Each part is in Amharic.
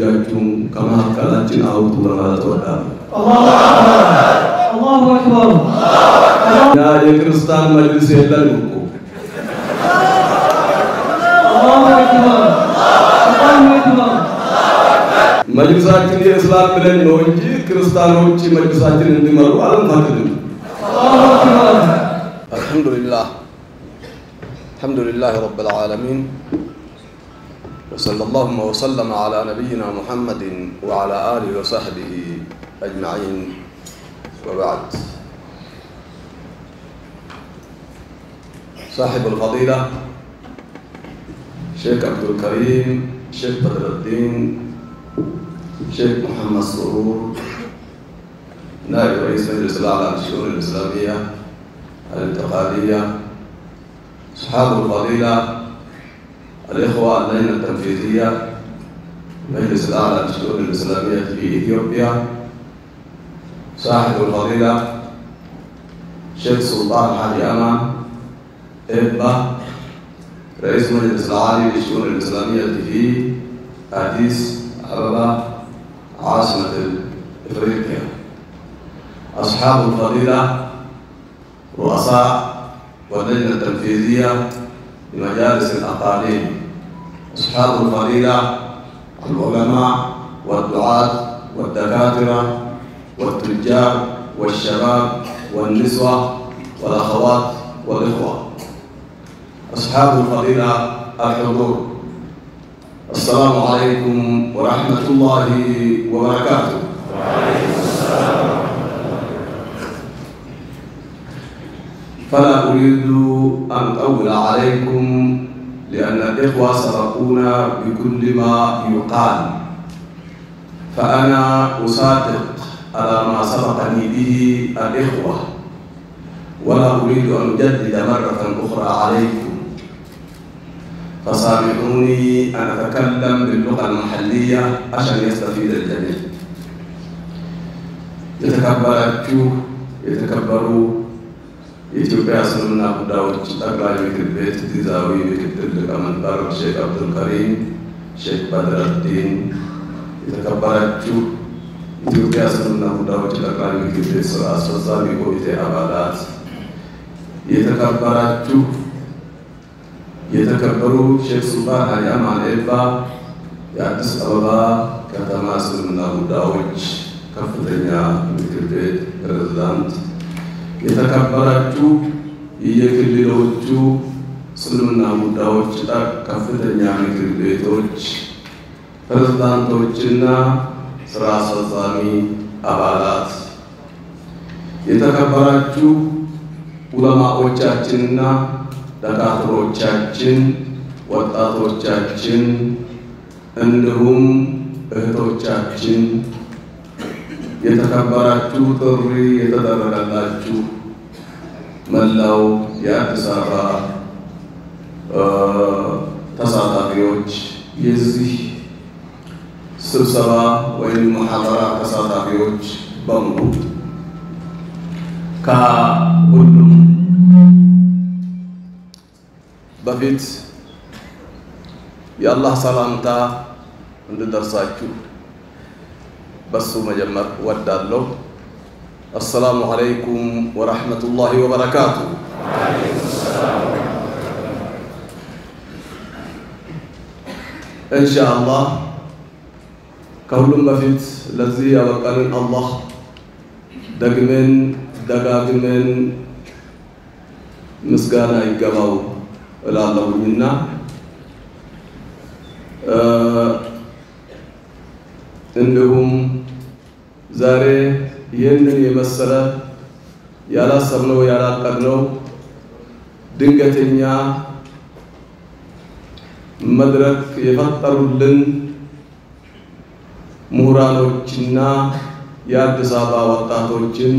ያችሁን ከመካከላችን አውጡ ለማለት ወዳለሁ። አላሁ አክበር ያ የክርስቲያን መጅልስ የለንም እኮ አላሁ አክበር አላሁ አክበር መጅልሳችን የእስላም ብለን ነው እንጂ ክርስቲያኖች መጅልሳችን እንዲመሩ አልፈቅድም። አላሁ አክበር الحمد لله رب العالمين وصلى الله وسلم على نبينا محمد وعلى آله وصحبه أجمعين وبعد. صاحب الفضيلة شيخ عبد الكريم شيخ بدر الدين شيخ محمد سرور نائب رئيس مجلس الأعلى للشؤون الإسلامية الانتقالية، أصحاب الفضيلة الإخوة اللجنة التنفيذية مجلس الأعلى للشؤون الإسلامية في إثيوبيا، صاحب الفضيلة شيخ سلطان حاجي أمان إبا رئيس مجلس العالي للشؤون الإسلامية في أديس أبابا عاصمة إفريقيا، أصحاب الفضيلة رؤساء واللجنة التنفيذية لمجالس الأقاليم، أصحاب الفضيلة العلماء والدعاة والدكاترة والتجار والشباب والنسوة والأخوات والإخوة، أصحاب الفضيلة الحضور، السلام عليكم ورحمة الله وبركاته. وعليكم السلام. فلا أريد أن أطول عليكم لأن الإخوة سبقونا بكل ما يقال، فأنا أصادق على ما سبقني به الإخوة ولا أريد أن أجدد مرة أخرى عليكم، فسامحوني أن أتكلم باللغة المحلية عشان يستفيد الجميع. يتكبروا የኢትዮጵያ እስልምና ጉዳዮች ጠቅላይ ምክር ቤት ጊዜያዊ ምክትል ሊቀመንበር ሼክ አብዱል ከሪም ሼክ በድር አልዲን፣ የተከበራችሁ የኢትዮጵያ እስልምና ጉዳዮች ጠቅላይ ምክር ቤት ስራ አስፈጻሚ ኮሚቴ አባላት፣ የተከበሩ ሼክ ሱልጣን ሀጂ አማን ኤባ የአዲስ አበባ ከተማ እስልምና ጉዳዮች ከፍተኛ ምክር ቤት ፕሬዝዳንት፣ የተከበራችሁ የክልሎቹ እስልምና ጉዳዮች ከፍተኛ ምክር ቤቶች ፕሬዝዳንቶችና ስራ አስፈጻሚ አባላት፣ የተከበራችሁ ዑለማዎቻችንና ደካትሮቻችን፣ ወጣቶቻችን እንዲሁም እህቶቻችን፣ የተከበራችሁ ጥሪ የተደረገላችሁ መላው የአዲስ አበባ ተሳታፊዎች፣ የዚህ ስብሰባ ወይም ሙሐደራ ተሳታፊዎች በሙሉ ከሁሉም በፊት የአላህ ሰላምታ እንድደርሳችሁ በሱ መጀመር ወዳለሁ። السلام عليكم ورحمة الله وبركاته. وعليكم السلام. إن شاء الله كلهم بفيت الذي يوكل الله دقاقمن مسقانا يقبوا إلى الله منا إنهم زاري ይህንን የመሰለ ያላሰብነው ያላቀድነው ድንገተኛ መድረክ የፈጠሩልን ምሁራኖችና የአዲስ አበባ ወጣቶችን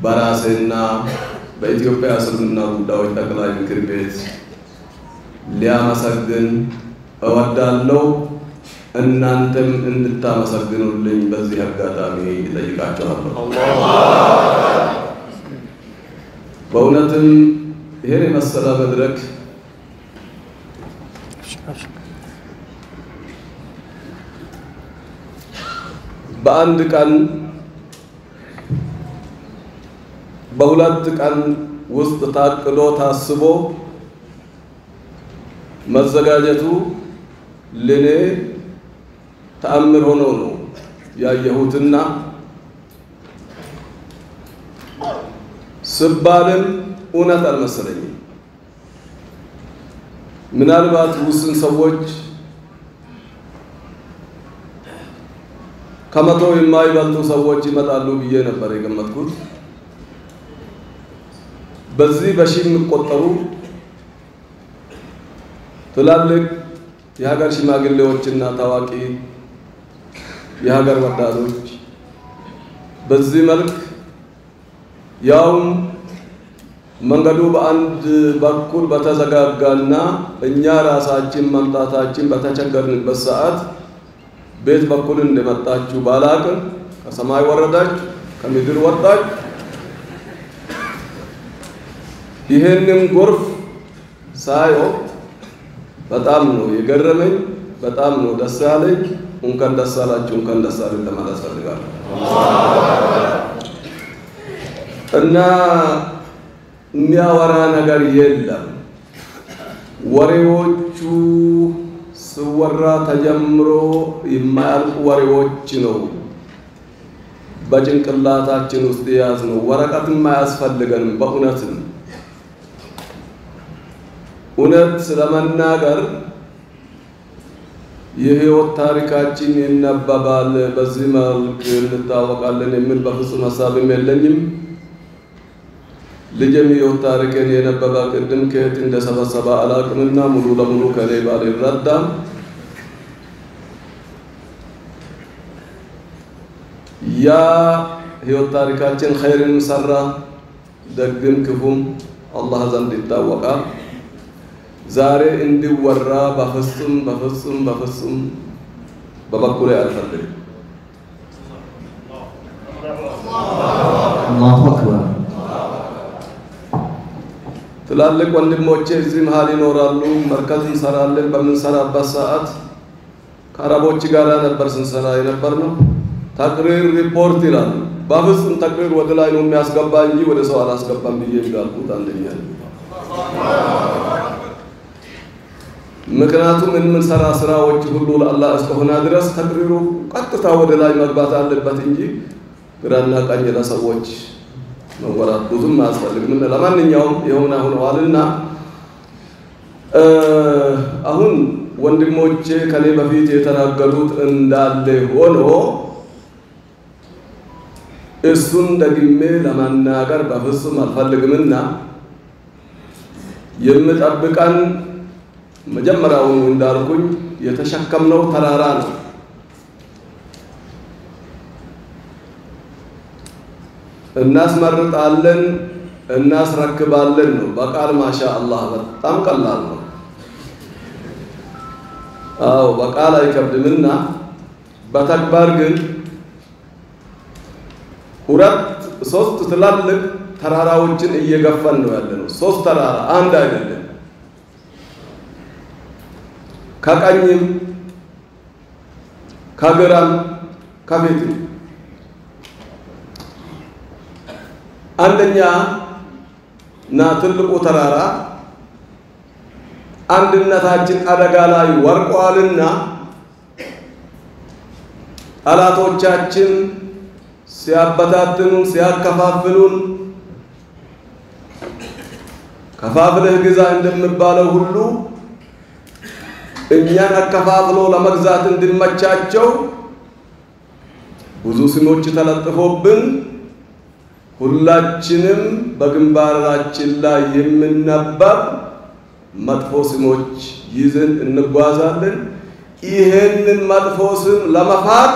በራሴና በኢትዮጵያ እስልምና ጉዳዮች ጠቅላይ ምክር ቤት ሊያመሰግን እወዳለሁ። እናንተም እንድታመሰግኑልኝ በዚህ አጋጣሚ እጠይቃችኋለሁ። በእውነትም ይሄን የመሰለ መድረክ በአንድ ቀን በሁለት ቀን ውስጥ ታቅዶ ታስቦ መዘጋጀቱ ለኔ ተአምር ሆኖ ነው ያየሁትና ስባልም እውነት አልመሰለኝም። ምናልባት ውስን ሰዎች ከመቶ የማይበልጡ ሰዎች ይመጣሉ ብዬ ነበር የገመትኩት። በዚህ በሺህ የሚቆጠሩ ትላልቅ የሀገር ሽማግሌዎችና ታዋቂ የሀገር ወዳዶች በዚህ መልክ ያውም መንገዱ በአንድ በኩል በተዘጋጋና እኛ ራሳችን መምጣታችን በተቸገርንበት ሰዓት ቤት በኩል እንደመጣችሁ ባላቅም ከሰማይ ወረዳችሁ ከምድር ወጣችሁ ይሄንን ጎርፍ ሳየው በጣም ነው የገረመኝ፣ በጣም ነው ደስ ያለኝ። እንኳን ደስ አላችሁ፣ እንኳን ደስ አለን ለማለት ፈልጋለሁ። እና የሚያወራ ነገር የለም። ወሬዎቹ ስወራ ተጀምሮ የማያልቁ ወሬዎች ነው በጭንቅላታችን ውስጥ ያዝነው። ወረቀትም አያስፈልገንም። በእውነትም እውነት ስለመናገር የህይወት ታሪካችን ይነበባል፣ በዚህ መልክ እንታወቃለን የሚል በፍጹም ሀሳብም የለኝም። ልጅም የህይወት ታሪክን የነበበ ቅድም ከየት እንደሰበሰበ አላቅምና ሙሉ ለሙሉ ከኔ ባልረዳም ያ ህይወት ታሪካችን ኸይርን ሰራ ደግም ክፉም አላህ ዘንድ ይታወቃል። ዛሬ እንዲወራ በፍጹም በበኩሌ አልፈልግም። አላሁ አክበር። ትላልቅ ወንድሞቼ እዚህ መሃል ይኖራሉ። መርከዝ እንሰራለን። በምንሰራበት ሰዓት ከአረቦች ጋር ነበር ስንሰራ የነበርነው። ተቅሪር ሪፖርት ይላሉ። በፍጹም ተቅሪር ወደ ላይ ነው የሚያስገባ እንጂ ወደ ሰው አላስገባም ብዬ እንዳልኩት አንደኛ። ምክንያቱም የምንሰራ ስራዎች ሁሉ ለአላህ እስከሆነ ድረስ ተቅሪሩ ቀጥታ ወደ ላይ መግባት አለበት እንጂ ግራና ቀኝ ለሰዎች መወራት ብዙም አያስፈልግም። ለማንኛውም የሆነ ሆነዋልና አሁን ወንድሞቼ ከኔ በፊት የተናገሩት እንዳለ ሆኖ እሱን ደግሜ ለማናገር በፍጹም አልፈልግምና የምጠብቀን መጀመሪያው እንዳልኩኝ የተሸከምነው ተራራ ነው። እናስመርጣለን፣ እናስረክባለን ነው። በቃል ማሻአላህ በጣም ቀላል ነው። አዎ በቃል አይከብድምና በተግባር ግን ሁለት ሶስት ትላልቅ ተራራዎችን እየገፋን ነው ያለነው። ሶስት ተራራ አንድ አይደለም። ከቀኝም ከግራም ከፊትም አንደኛ እና ትልቁ ተራራ አንድነታችን አደጋ ላይ ወርቋልና ጠላቶቻችን ሲያበታትኑን ሲያከፋፍሉን ከፋፍለህ ግዛ እንደምባለው ሁሉ እኛን አከፋፍሎ ለመግዛት እንድመቻቸው ብዙ ስሞች ተለጥፎብን ሁላችንም በግንባራችን ላይ የምንነበብ መጥፎ ስሞች ይዘን እንጓዛለን። ይሄንን መጥፎ ስም ለመፋቅ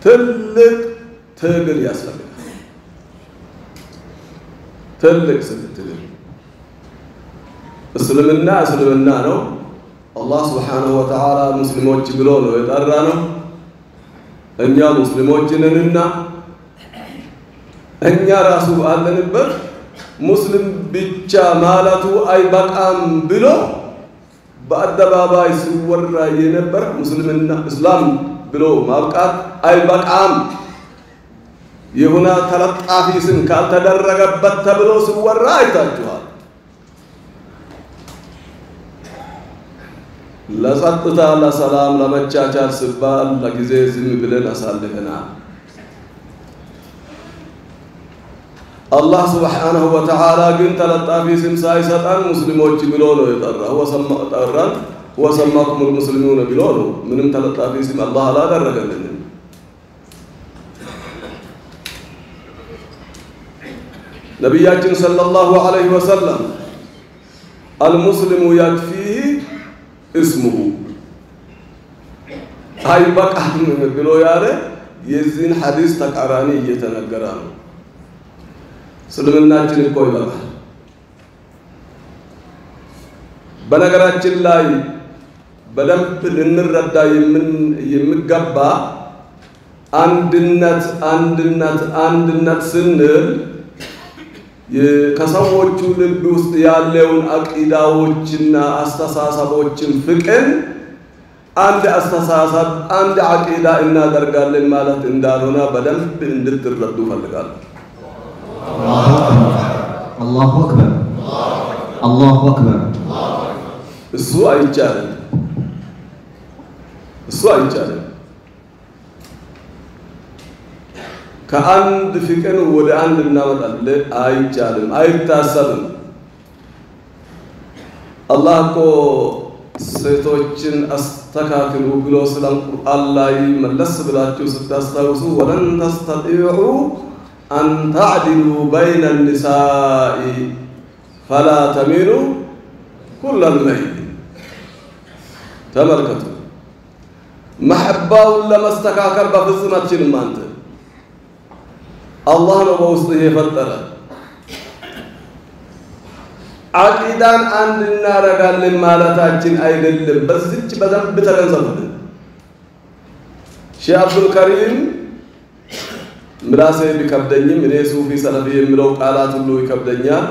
ትልቅ ትግል ያስፈልጋል። ትልቅ ትግል። እስልምና ነው። አላህ Subhanahu Wa Ta'ala ሙስሊሞች ብሎ ነው የጠራነው። እኛ ሙስሊሞች ነንና እኛ ራሱ አለንበት ሙስሊም ብቻ ማለቱ አይበቃም ብሎ በአደባባይ ሲወራ የነበረ ሙስሊምና እስላም ብሎ ማብቃት አይበቃም የሆነ ተለጣፊ ስም ካልተደረገበት ተብሎ ሲወራ አይታችኋል ለጸጥታ ለሰላም ለመቻቻል ሲባል ለጊዜ ዝም ብለን አሳልፈናል አላህ Subhanahu Wa Ta'ala ግን ተለጣፊ ስም ሳይሰጠን ሙስሊሞች ብሎ ነው የጠራው ወሰማኩም المسلمون ብሎ ነው ምንም ተለጣፊ ስም አላህ አላደረገልንም ነብያችን ሰለላሁ ዐለይሂ ወሰለም المسلم يكفيه اسمه هاي بقى ብሎ ያለ የዚህን ሐዲስ ተቃራኒ እየተነገረ ነው ስለምናችን እኮ ይባላል በነገራችን ላይ በደንብ ልንረዳ የሚገባ አንድነት ስንል ከሰዎቹ ልብ ውስጥ ያለውን አቂዳዎችና አስተሳሰቦችን ፍቅን አንድ አስተሳሰብ አንድ አቂዳ እናደርጋለን ማለት እንዳልሆነ በደንብ እንድትረዱ ፈልጋለሁ الله أكبر الله أكبر እሱ አይቻልም ከአንድ ፍቅር ወደ አንድ እናመጣለን አይቻልም አይታሰብም አላህ እኮ ሴቶችን አስተካክሉ ብሎ ስለም ቁርአን ላይ መለስ ብላችሁ ስታስታውሱ ወለን ተስተጢዑ أن تعدلوا بين النساء فلا تميلوا كل الميل تملكتوا محبة لما استكاكر بفزمة المانت الله نبوسته فترة عقيدان عند النار قال لما لا تاجين أيدل بزج بدن بتغنزل شيخ عبد الكريم ምላሴ ቢከብደኝም እኔ ሱፊ ሰለፊ የሚለው ቃላት ሁሉ ይከብደኛል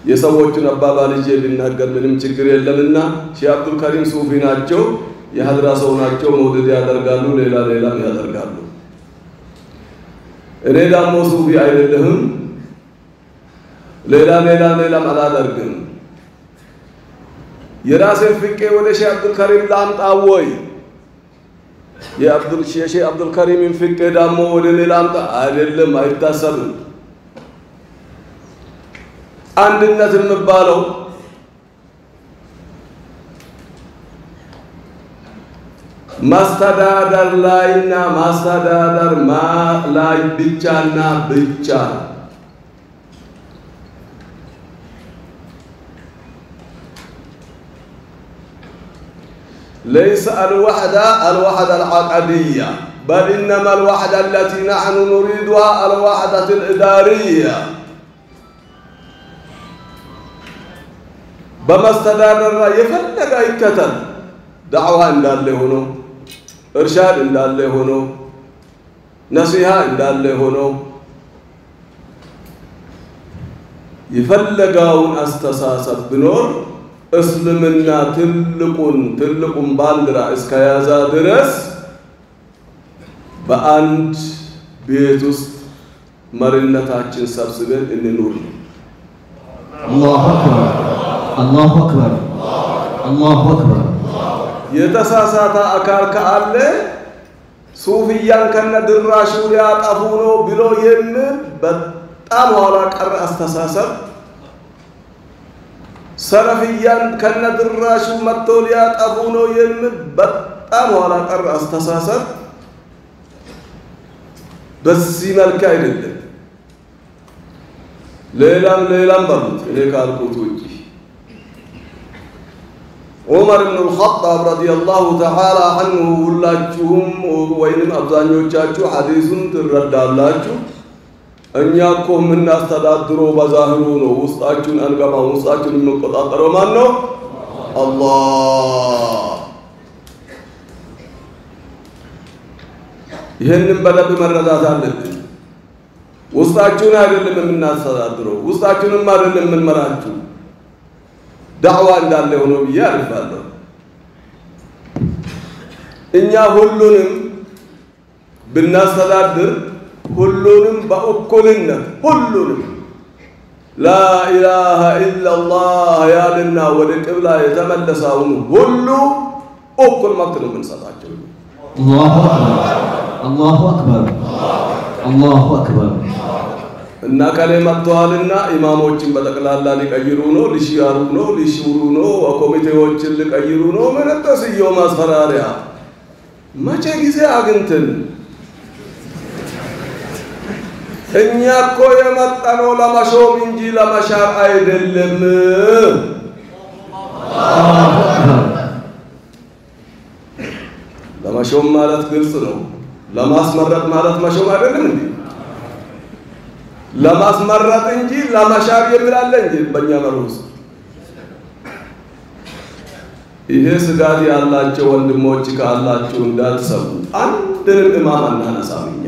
የሰዎችን አባባል ይዤ ቢናገር ምንም ችግር የለምና ሼህ አብዱል ከሪም ሱፊ ናቸው የሐድራ ሰው ናቸው መውደድ ያደርጋሉ ሌላም ያደርጋሉ እኔ ደግሞ ሱፊ አይደለሁም ሌላም አላደርግም የራሴን ፍቄ ወደ ሼህ አብዱል ከሪም ላምጣው ወይ የሼህ አብዱል ከሪም ፍቄ ደግሞ ወደ ሌላምጣ አይደለም አይታሰብም አንድነት የሚባለው ማስተዳደር ላይና ማስተዳደር ላይ ብቻና ብቻ ليس الوحدة العقدية بل إنما الوحدة التي نحن نريدها الوحدة الإدارية بمستدار يفلق يكتل دعوة عند الله هنا إرشاد عند الله هنا نصيحة عند الله هنا يفلقون استساسا بنور እስልምና ትልቁን ባንዲራ እስከያዛ ድረስ በአንድ ቤት ውስጥ መሪነታችን ሰብስበን እንኑር الله أكبر الله أكبر الله أكبر የተሳሳተ አካል ካለ ሱፊያን ከነድራሹ ሊያጠፉ ነው ብሎ የሚል በጣም ኋላ ቀር አስተሳሰብ ሰለፊያን ከነድራሹ መጥቶ ሊያጠፉ ነው የሚል በጣም ኋላ ቀር አስተሳሰብ በዚህ መልክ አይደለም ሌላም ባሉት እኔ ካልኩት ውጪ ዑመር ኢብኑ አልኸጣብ ረዲየላሁ ተዓላ ዐንሁ ሁላችሁም ወይንም አብዛኞቻችሁ ሐዲሱን ትረዳላችሁ እኛ እኮ የምናስተዳድረው በዛህሩ ነው ውስጣችሁን አንገባም ውስጣችሁን የሚቆጣጠረው ማን ነው አላህ ይሄንን በደንብ መረዳት አለብን ውስጣችሁን አይደለም የምናስተዳድረው ውስጣችሁንም አይደለም የምንመራችሁ ዳዕዋ እንዳለ ሆኖ ይያልፋለሁ እኛ ሁሉንም ብናስተዳድር ሁሉንም በእኩልነት ሁሉንም ላ ኢላሃ ኢላላህ ያልና ወደ ቅብላ የተመለሰውን ሁሉ እኩል መብት ነው የምንሰጣቸው አላሁ አክበር አላሁ አክበር እና ከለመጥቷልና ኢማሞችን በጠቅላላ ሊቀይሩ ነው ሊሽያሩ ነው ሊሽሩ ነው ኮሚቴዎችን ሊቀይሩ ነው መነጠስየው ማስፈራሪያ መቼ ጊዜ አግንተን እኛ እኮ የመጣነው ለማሾም እንጂ ለማሻር አይደለም ለማሾም ማለት ግልጽ ነው ለማስመረጥ ማለት ማሾም አይደለም እንዴ ለማስመረጥ እንጂ ለማሻር የሚላለ እንጂ በእኛ መሩስ ይሄ ስጋት ያላቸው ወንድሞች ካላችሁ እንዳትሰቡ አንድንም ኢማም አናነሳምኛ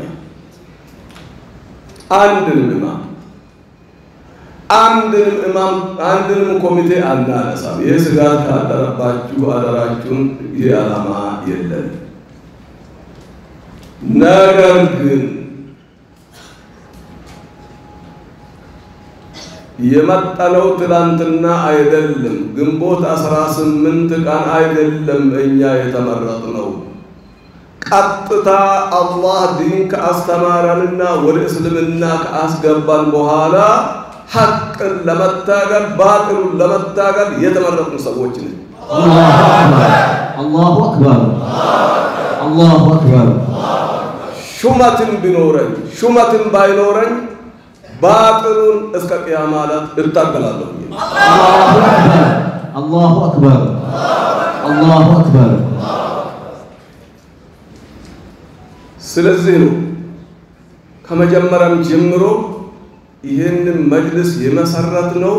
አንድንም ኮሚቴ አናነሳም ይሄ ስጋት ካደረባችሁ አደራችሁን ይሄ ዓላማ የለም ነገር ግን የመጣነው ትላንትና አይደለም ግንቦት 18 ቀን አይደለም እኛ የተመረጥነው ቀጥታ አላህ ዲን ከአስተማረንና ወደ እስልምና ከአስገባን በኋላ ሐቅን ለመታገል ባጥሉን ለመታገል የተመረጥን ሰዎች ነን አላሁ አክበር አላሁ አክበር ሹመትን ቢኖረኝ ሹመትን ባይኖረኝ باطلون اسك قيامات ارتقلالو الله اكبر الله اكبر ስለዚህ ነው ከመጀመሪያም ጀምሮ ይሄንን መጅልስ የመሰረት ነው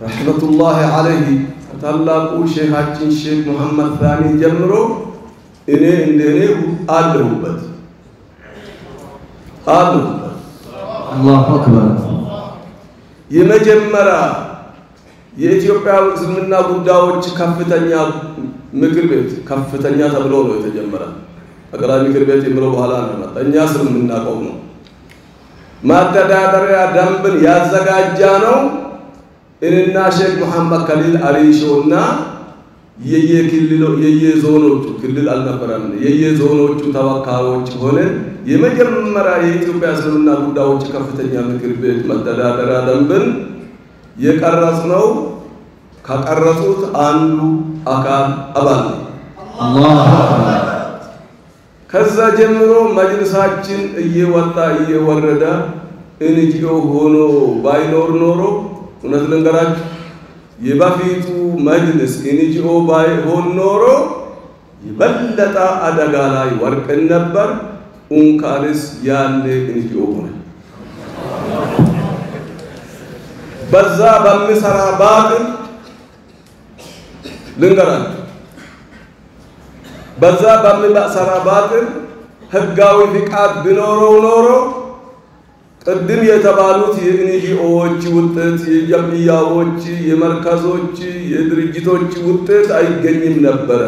ረህመቱላሂ ዐለይሂ ታላቁ ሼኻችን ሼክ መሐመድ ثاني ጀምሮ እኔ እንደኔው አለሁበት الله اكبر የመጀመሪያ የኢትዮጵያ እስልምና ጉዳዮች ከፍተኛ ምክር ቤት ከፍተኛ ተብሎ ነው የተጀመረ አገራዊ ምክር ቤት የሚለው በኋላ ነው እኛ ስለምናቀው ነው ማተዳደሪያ ደንብን ያዘጋጃ ነው እኔና ሼክ መሐመድ ከሊል አሪሾና የየዞኖቹ ክልል አልነበረም የየዞኖቹ ተወካዮች ሆነን የመጀመሪያ የኢትዮጵያ እስልምና ጉዳዮች ከፍተኛ ምክር ቤት መተዳደሪያ ደንብን የቀረጽነው ከቀረጹት አንዱ አካል አባል አላሁ አክበር ከዛ ጀምሮ መጅልሳችን እየወጣ እየወረደ እንጂኦ ሆኖ ባይኖር ኖሮ እውነት ልንገራችሁ የበፊቱ መጅልስ እንጂኦ ባይሆን ኖሮ ይበለጣ አደጋ ላይ ወርቀን ነበር እንኳንስ ያለ እንጂኦ ሆነ በዛ በሚሰራ ባጥል ልንገራችሁ በዛ በሚሰራ ባጥል ህጋዊ ፍቃድ ቢኖረው ኖሮ ቅድም የተባሉት የኤንጂኦዎች ውጤት የጀምዕያዎች የመርከዞች የድርጅቶች ውጤት አይገኝም ነበር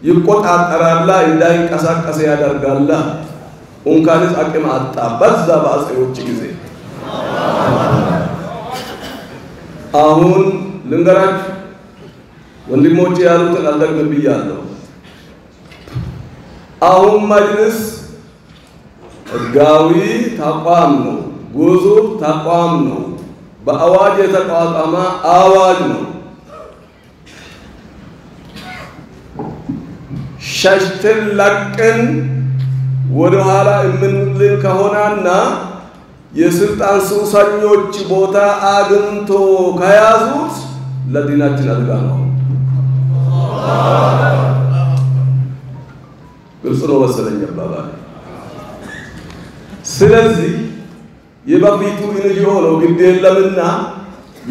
ይቆጣጠራላ እንዳይንቀሳቀስ ያደርጋላ እንኳንስ አቅም አጣ በዛ ባሰዎች ጊዜ አሁን ልንገራችሁ ወንድሞቼ ያሉት አልደግም ብያለሁ አሁን መጅልስ ህጋዊ ተቋም ነው ጉዙፍ ተቋም ነው በአዋጅ የተቋቋመ አዋጅ ነው ሸሽተን ለቀን ወደ ኋላ የምንል ከሆነና የስልጣን ሱሰኞች ቦታ አግንቶ ከያዙት ለዲናችን አደጋ ነው ግልጽ ነው መሰለኝ አባባል ስለዚህ የበፊቱ ኢንጂኦ ነው ግድ የለምና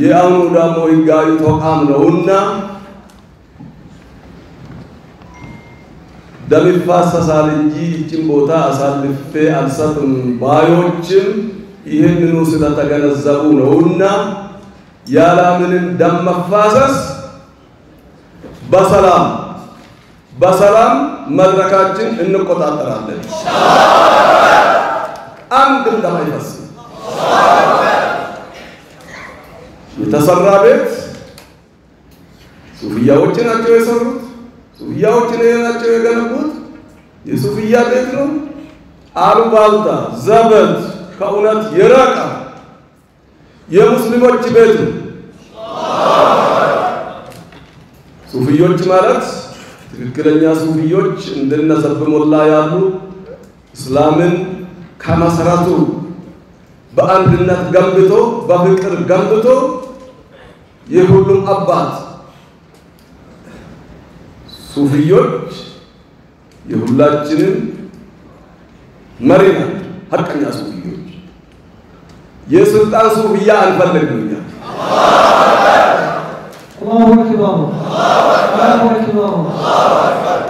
የአሁኑ ደግሞ ህጋዊ ተቋም ነውና ደም ይፋሰሳል እንጂ እቺን ቦታ አሳልፌ አልሰጥም ባዮችም ይሄንኑ ስለተገነዘቡ ነውና ያለምንም ደም መፋሰስ በሰላም መድረካችን እንቆጣጠራለን። አንድም ደም አይፈስም። የተሰራ ቤት ሱፊያዎች ናቸው የሰሩት፣ ሱፊያዎች ናቸው የገነቡት። የሱፊያ ቤት ነው። አሉባልታ ዘበት ከእውነት የራቀ የሙስሊሞች ቤት ነው። ሱፊዮች ማለት ትክክለኛ ሱፊዮች እንደነ ዘብ ሞላ ያሉ እስላምን ከመሰረቱ በአንድነት ገንብቶ በፍቅር ገንብቶ የሁሉም አባት ሱፊዮች የሁላችንም መሪ ናቸው። ሐቀኛ ሱፊዮች የስልጣን ሱፊያ አንፈልግም። አላሁ አክበር አላሁ አክበር።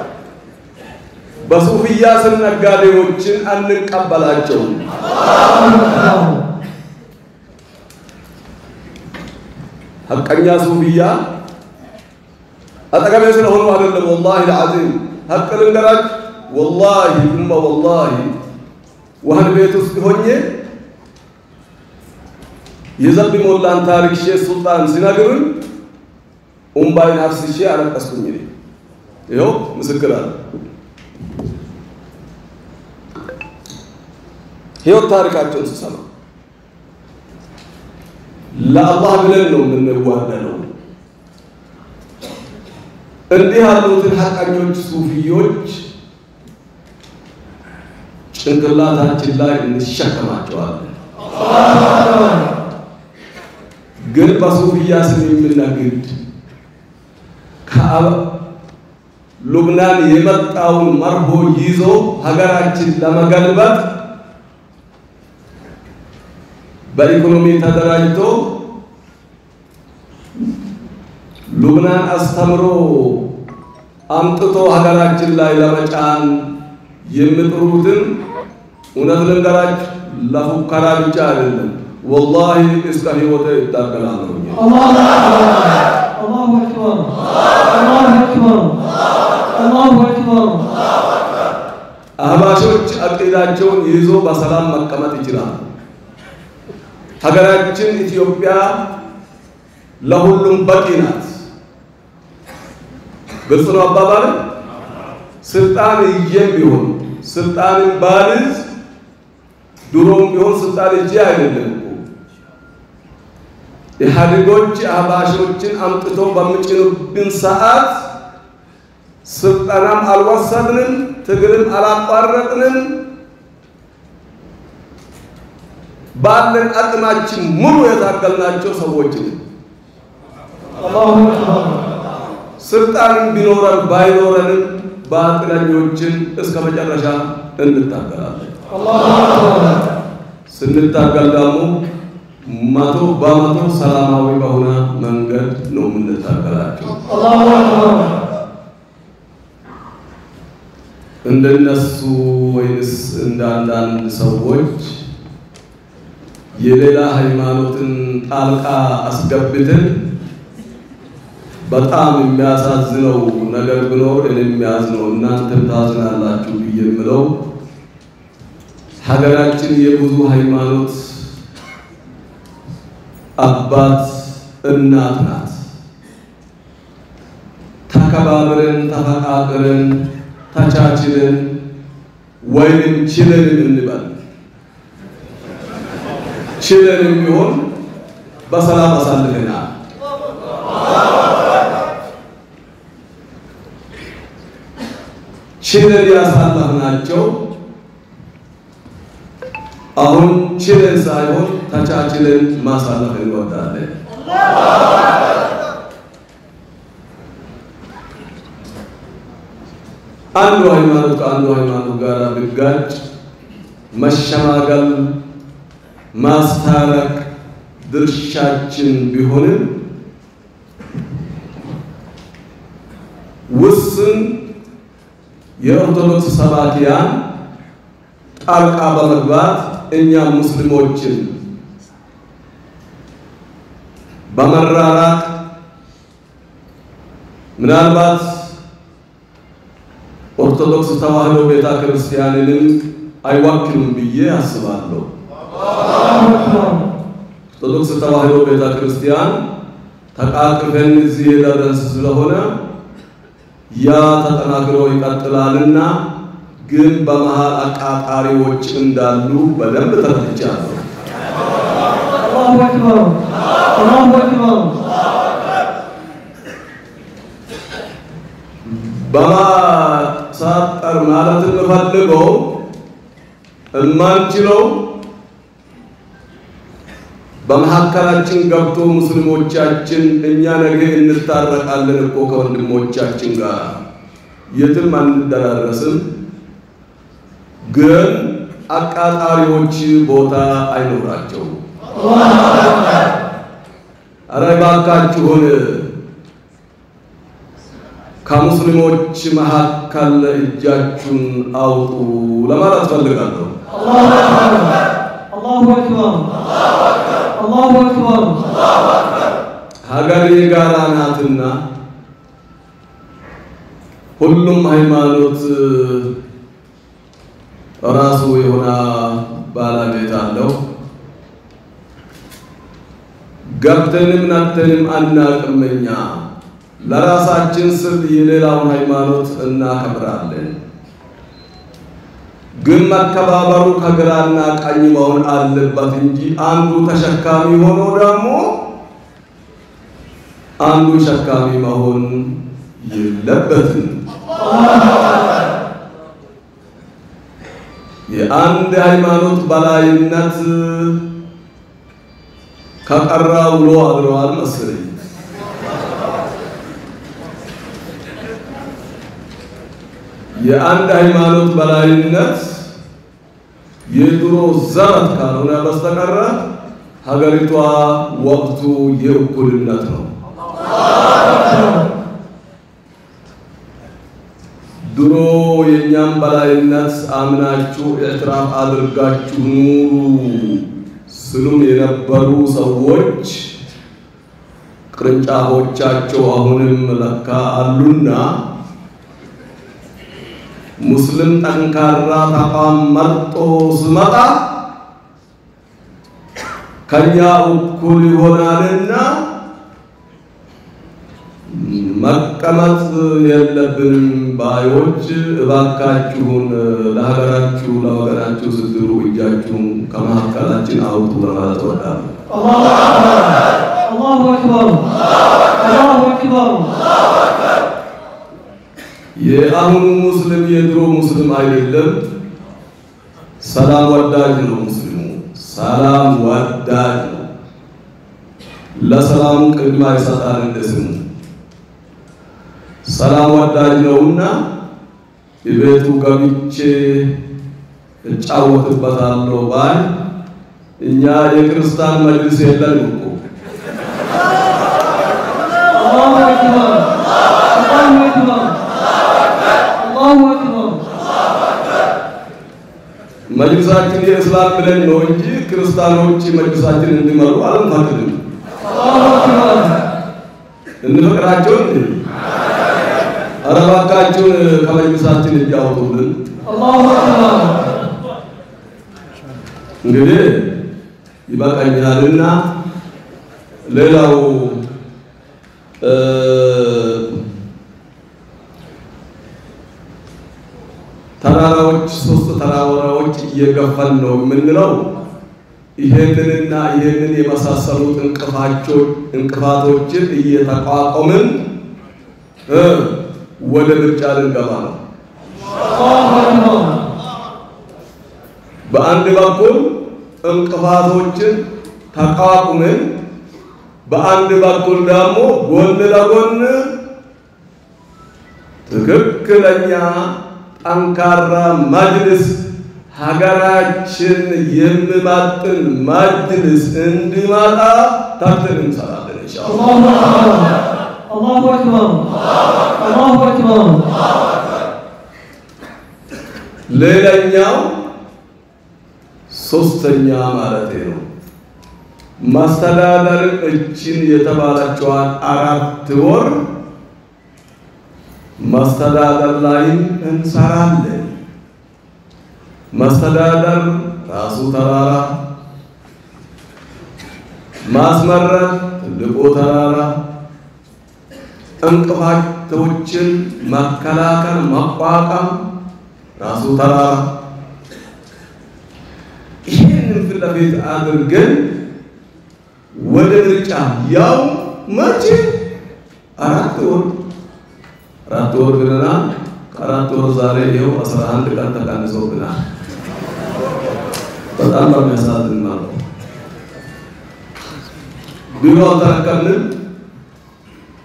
በሱፊያ ስም ነጋዴዎችን አንቀበላቸውም። ሐቀኛ ሱፊያ አጠገቤ ስለሆኑ አይደለም። ወላሂ العظيم ሐቅ ልንገራችሁ። ወላሂ ثم والله ወህል ቤት ውስጥ ሆኜ የዘብ ሞላን ታሪክ ሼህ ሱልጣን ሲነግሩኝ ኡምባይን አፍስሼ አለቀስኩኝ። ይኸው ምስክር አለ። ህይወት ታሪካቸውን ስሰማ ለአላህ ብለን ነው የምንዋደደው። እንዲህ ያሉትን ሐቀኞች ሱፊዮች ጭንቅላታችን ላይ እንሸከማቸዋለን። ግን በሱፊያ ስም የምንነግድ ከሉብናን የመጣውን መርሆ ይዞ ሀገራችን ለመገልበጥ በኢኮኖሚ ተደራጅቶ ሉብናን አስተምሮ አምጥቶ ሀገራችን ላይ ለመጫን የሚጥሩትን እውነት ልንገራችሁ ለፉከራ ብቻ አይደለም። ወላሂ እስከ ህይወቴ ይታገላለሁ። አላሁ አክበር አላሁ አክበር አላሁ አክበር። አህባሾች አቂዳቸውን ይዞ በሰላም መቀመጥ ይችላል። ሀገራችን ኢትዮጵያ ለሁሉም በቂ ናት። ግልጽ ነው አባባል። ስልጣን ይዤም ቢሆን ስልጣንን ባልዝ ድሮም ቢሆን ስልጣን ይዤ አይደለም እኮ ኢህአዴጎች አህባሾችን አምጥቶ በሚጭኑብን ሰዓት ስልጣናም አልወሰድንም፣ ትግልም አላቋረጥንም። ባለን አቅማችን ሙሉ የታገልናቸው ሰዎች ነን። አላሁ አክበር። ስልጣንም ቢኖረን ባይኖረንም ባጥለኞችን እስከ መጨረሻ እንታገላለን። አላሁ አክበር። ስንታገል ደግሞ 100% ሰላማዊ በሆነ መንገድ ነው የምንታገላቸው። አላሁ አክበር። እንደነሱ ወይስ እንዳንዳንድ ሰዎች የሌላ ሃይማኖትን ጣልቃ አስገብተን በጣም የሚያሳዝነው ነገር ቢኖር የሚያዝነው እናንተም ታዝናላችሁ ብዬ የምለው ሀገራችን የብዙ ሃይማኖት አባት እናት ናት። ተከባብረን ተፈቃቅረን ተቻችለን ወይንም ችለን እንበል ችለን ቢሆን በሰላም አሳልፈናል። ችለን ያሳለፍናቸው አሁን ችለን ሳይሆን ተቻችለን ማሳለፍ እንወዳለን። አንዱ ሃይማኖት ከአንዱ ሃይማኖት ጋር ቢጋጭ መሸማገል ማስታረቅ ድርሻችን ቢሆንም ውስን የኦርቶዶክስ ሰባኪያን ጣልቃ በመግባት እኛ ሙስሊሞችን በመራራቅ ምናልባት ኦርቶዶክስ ተዋህዶ ቤተክርስቲያንንም አይወክሉም ብዬ አስባለሁ። ኦርቶዶክስ ተዋህዶ ቤተክርስቲያን ተቃቅፈን እዚህ የደረስን ስለሆነ ያ ተጠናክሮ ይቀጥላልና ግን በመሃል አቃጣሪዎች እንዳሉ በደንብ ተረድቻለሁ። አላሁ አክበር አላሁ አክበር በማሳጠር ማለት የምፈልገው እማንችለው በመሐከላችን ገብቶ ሙስሊሞቻችን እኛ ነገ እንታረቃለን እኮ ከወንድሞቻችን ጋር የትም አንደራረስም፣ ግን አቃጣሪዎች ቦታ አይኖራቸው። ኧረ እባካችሁን ከሙስሊሞች መሐከል እጃችሁን አውጡ ለማለት ፈልጋለሁ። አላሁ አክበር አላሁ አክበር ሀገር የጋራ ናትና ሁሉም ሃይማኖት ራሱ የሆነ ባለቤት አለው። ገብተንም ናተንም አናቅምኛ ለራሳችን ስል የሌላውን ሃይማኖት እናከብራለን። ግን መከባበሩ ከግራና ቀኝ መሆን አለበት እንጂ አንዱ ተሸካሚ ሆኖ ደግሞ አንዱ ሸካሚ መሆን የለበትም። የአንድ ሃይማኖት በላይነት ከቀራ ውሎ አድሯል መሰለኝ። የአንድ ሃይማኖት በላይነት የድሮ ዘመን ካልሆነ በስተቀር ሀገሪቷ ወቅቱ የእኩልነት ነው። ድሮ የኛም በላይነት አምናችሁ ኢዕትራፍ አድርጋችሁ ኑሩ ስሉም የነበሩ ሰዎች ቅርንጫፎቻቸው አሁንም ለካ አሉና ሙስሊም ጠንካራ ተቋም መርጦ ሲመጣ ከኛ እኩል ይሆናልና መቀመጥ የለብንም ባዮች እባካችሁን ለሀገራችሁ ለወገናችሁ ስትሉ እጃችሁን ከመካከላችን አውጡ ለማለት እወዳለሁ። አላሁ አክበር አላሁ አክበር የአሁኑ ሙስሊም የድሮ ሙስሊም አይደለም። ሰላም ወዳጅ ነው ሙስሊሙ፣ ሰላም ወዳጅ ነው። ለሰላሙ ቅድሚያ ይሰጣል እንደስሙ። ሰላም ወዳጅ ነውና የቤቱ ገብቼ እጫወትበታለሁ ባይ እኛ የክርስቲያን መጅልስ የለንም እኮ። አላሁ አክበር አላሁ አክበር አላሁ አክበር መጅልሳችን የእስላም ብለን ነው እንጂ ክርስቲያኖች መጅልሳችን እንዲመሩ አልፈቅድም። አላሁ አክበር እንፈቅዳቸው እንዴ? ኧረ እባካችሁን ከመጅልሳችን እያወጡልን። አላሁ አክበር እንግዲህ ይበቃኛልና ሌላው ተራራዎች ሶስት ተራራዎች እየገፋን ነው የምንለው ይሄንንና ይሄንን የመሳሰሉት እንቅፋቶችን እየተቋቋምን ወደ ምርጫ ልንገባ ነው። በአንድ በኩል እንቅፋቶችን ተቋቁመን በአንድ በኩል ደግሞ ጎን ለጎን ትክክለኛ ጠንካራ መጅልስ ሀገራችን የሚመጥን መጅልስ እንዲመጣ ተግተን እንሰራለን ኢንሻአላህ። አላሁ አክበር አላሁ አክበር ሌላኛው ሶስተኛ ማለቴ ነው ማስተዳደር እችን የተባለችዋን 4 ወር ማስተዳደር ላይ እንሰራለን። ማስተዳደር ራሱ ተራራ ማስመረጥ ትልቁ ተራራ እንቅፋቶችን መከላከል መቋቋም ራሱ ተራራ ይህንን ፊት ለፊት አድርገን ወደ ምርጫ ያው መቼ 4 ወር ብለናል። ከ4 ወር ዛሬ ይኸው 11 ቀን ተቀንሶብናል። በጣም በሚያሳዝን ማለት ነው። ቢሮ ተረከብን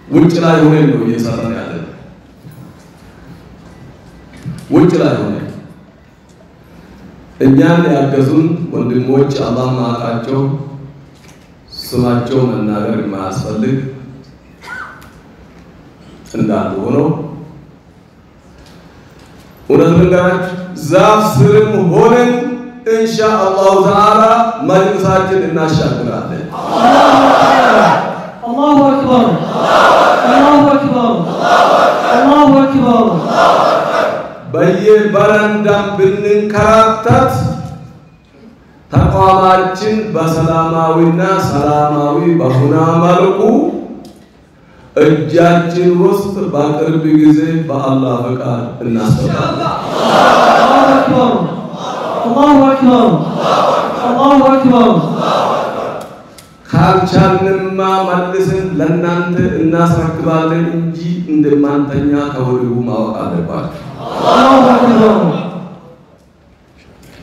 ውጭ ላይ ሆነን ነው እየሰራን ያለን። ውጭ ላይ ሆነን እኛን ያገዙን ወንድሞች አላህ ማቃቸው ስማቸው መናገር የማያስፈልግ እንዳሉ ሆነው እውነት ልንገራችሁ ዛፍ ስርም ሆነን ኢንሻአላሁ ተዓላ መጅልሳችን እናሻግራለን። አላሁ አክበር አላሁ አክበር አላሁ አክበር። በየበረንዳም ብንንከራተት ተቋማችን በሰላማዊና ሰላማዊ በሆነ መልኩ እጃችን ውስጥ በቅርብ ጊዜ በአላህ ፈቃድ እናስገባለን። አላሁ አክበር አላሁ አክበር። ካልቻልንማ መልሰን ለእናንተ እናስረክባለን እንጂ እንደማንተኛ ከወዲሁ ማወቅ አለባችሁ። አላሁ አክበር።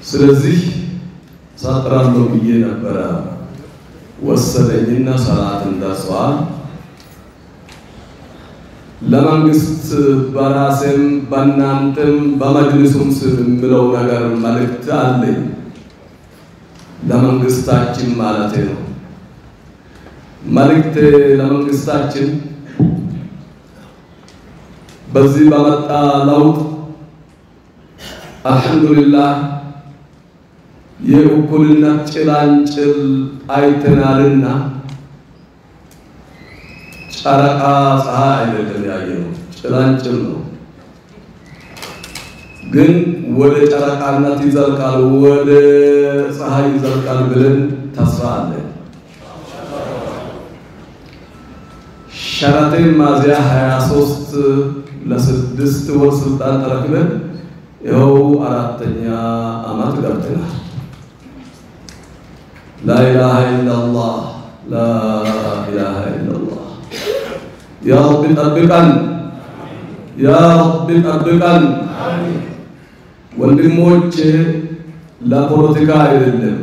ስለዚህ ሳጥራለሁ ብዬ ነበረ ወሰደኝና ሰላትን ደርሷል። ለመንግስት በራሴም በእናንተም በመጅልሱም ስም የምለው ነገር መልእክት አለኝ። ለመንግስታችን ማለቴ ነው። መልእክት ለመንግስታችን በዚህ በመጣ ለውጥ አልሐምዱሊላህ የእኩልነት ጭላንጭል አይተናልና ጨረቃ ፀሐይ አይደለም ያየነው ጭላንጭል ነው። ግን ወደ ጨረቃነት ይዘልቃል ወደ ፀሐይ ይዘልቃል ብለን ተስፋ አለን። ሸራተን ሚያዝያ 23 ለ6 ወር ስልጣን ተረክበን ይኸው 4ኛ ዓመት ገብተናል። لا إله إلا الله لا إله إلا الله يا رب طبقن يا رب طبقن ወንድሞቼ ለፖለቲካ አይደለም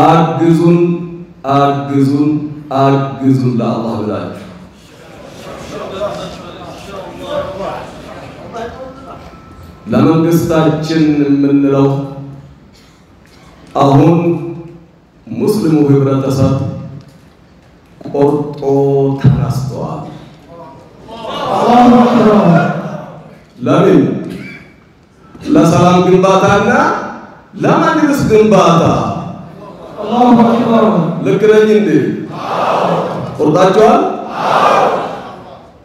አግዙን አግዙን አግዙን ለአላህ ብላችሁ ለመንግስታችን የምንለው አሁን ሙስሊሙ ህብረተሰብ ቆርጦ ተነስተዋል። አላሁ አክበር። ለምን ለሰላም ግንባታና ለመንግስት ግንባታ አላሁ አክበር። ልክ ነኝ እንዴ? ቆርጣችኋል?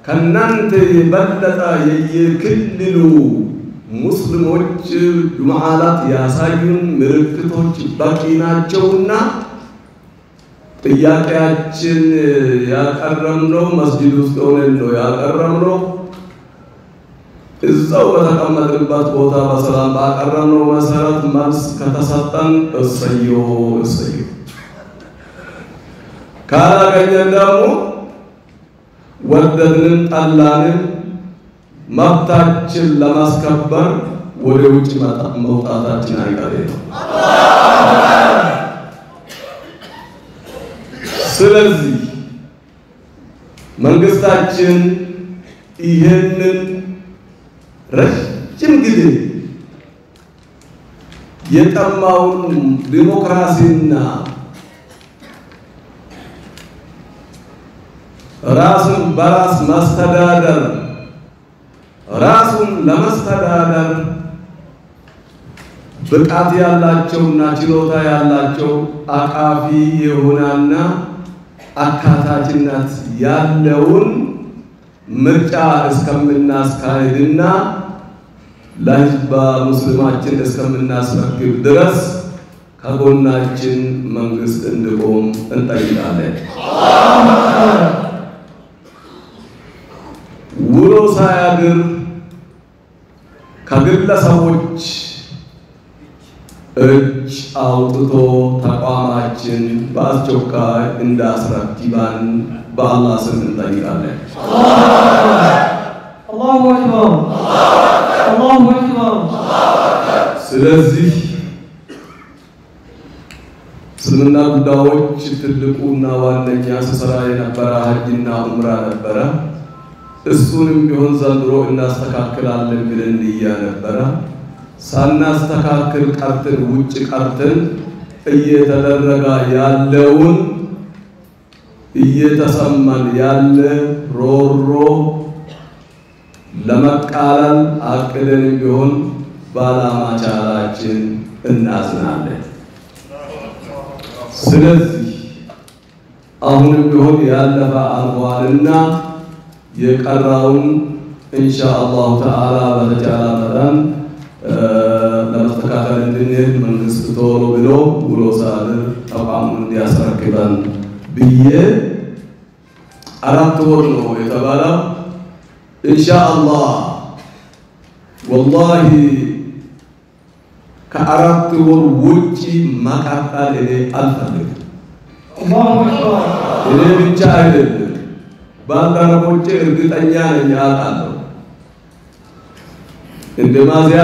ከእናንተ የበለጠ የክልሉ ሙስሊሞች ጁማዓላት ያሳዩን ምልክቶች በቂ ናቸውና ጥያቄያችን ያቀረብነው መስጂድ ውስጥ ሆነን ነው ያቀረብነው። እዛው በተቀመጥንበት ቦታ በሰላም ባቀረብነው መሰረት መልስ ከተሰጠን እሰየው እሰየው፣ ካላገኘን ደግሞ ወደድንም ጠላንም መብታችን ለማስከበር ወደ ውጭ መውጣታችን አይቀሬ ነው። ስለዚህ መንግስታችን ይህንን ረጅም ጊዜ የጠማውን ዲሞክራሲና ራስን በራስ ማስተዳደር ራሱን ለማስተዳደር ብቃት ያላቸውና ችሎታ ያላቸው አቃፊ የሆነና አካታችነት ያለውን ምርጫ እስከምናስካሂድና ለህዝብ ሙስሊማችን እስከምናስረክብ ድረስ ከጎናችን መንግስት እንዲቆም እንጠይቃለን። ውሎ ሳያድር ከግለሰቦች እጅ አውጥቶ ተቋማችን በአስቸኳይ እንዳስረክባን በአላህ ስም እንጠይቃለን። አላሁ አክበር አላሁ አክበር። ስለዚህ እስልምና ጉዳዮች ትልቁና ዋነኛ ስራ የነበረ ሀጅና ዑምራ ነበረ። እሱንም ቢሆን ዘንድሮ እናስተካክላለን ብለን ነበረ። ሳናስተካክል ቀርተን ውጭ ቀርተን እየተደረገ ያለውን እየተሰማን ያለ ሮሮ ለመቃለል አቅደን ቢሆን ባለማቻላችን እናዝናለን። ስለዚህ አሁንም ቢሆን ያለፈ አልፏልና የቀራውን ኢንሻአላህ ተዓላ በተቻለ መጠን ለማስተካከል እንድንሄድ መንግስት ቶሎ ብሎ ውሎ ሳድር ተቋሙን እንዲያስረክበን ብዬ 4 ወር ነው የተባለው። ኢንሻአላህ ወላሂ ከ4 ወር ውጪ ማቃጣል እኔ አልፈልግም። አላሁ አክበር። እኔ ብቻ አይደለም ባልደረቦቼ እርግጠኛ ነኝ አውቃለሁ። እንደማዚያ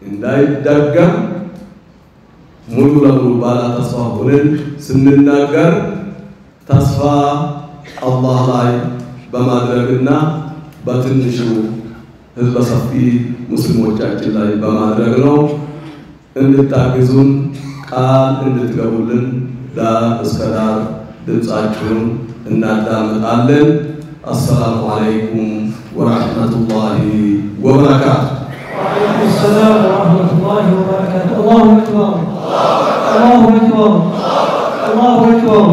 እንዳይደገም ሙሉ ለሙሉ ባላ ተስፋ ሆነን ስንናገር ተስፋ አላህ ላይ በማድረግና በትንሹ ህዝበ ሰፊ ሙስሊሞቻችን ላይ በማድረግ ነው። እንድታግዙን ቃል እንድትገቡልን እስከ ዳር ድምጻችሁን እናዳምጣለን። السلام عليكم ورحمة الله وبركاته. وعليكم السلام ورحمة الله وبركاته. الله أكبر الله أكبر الله أكبر.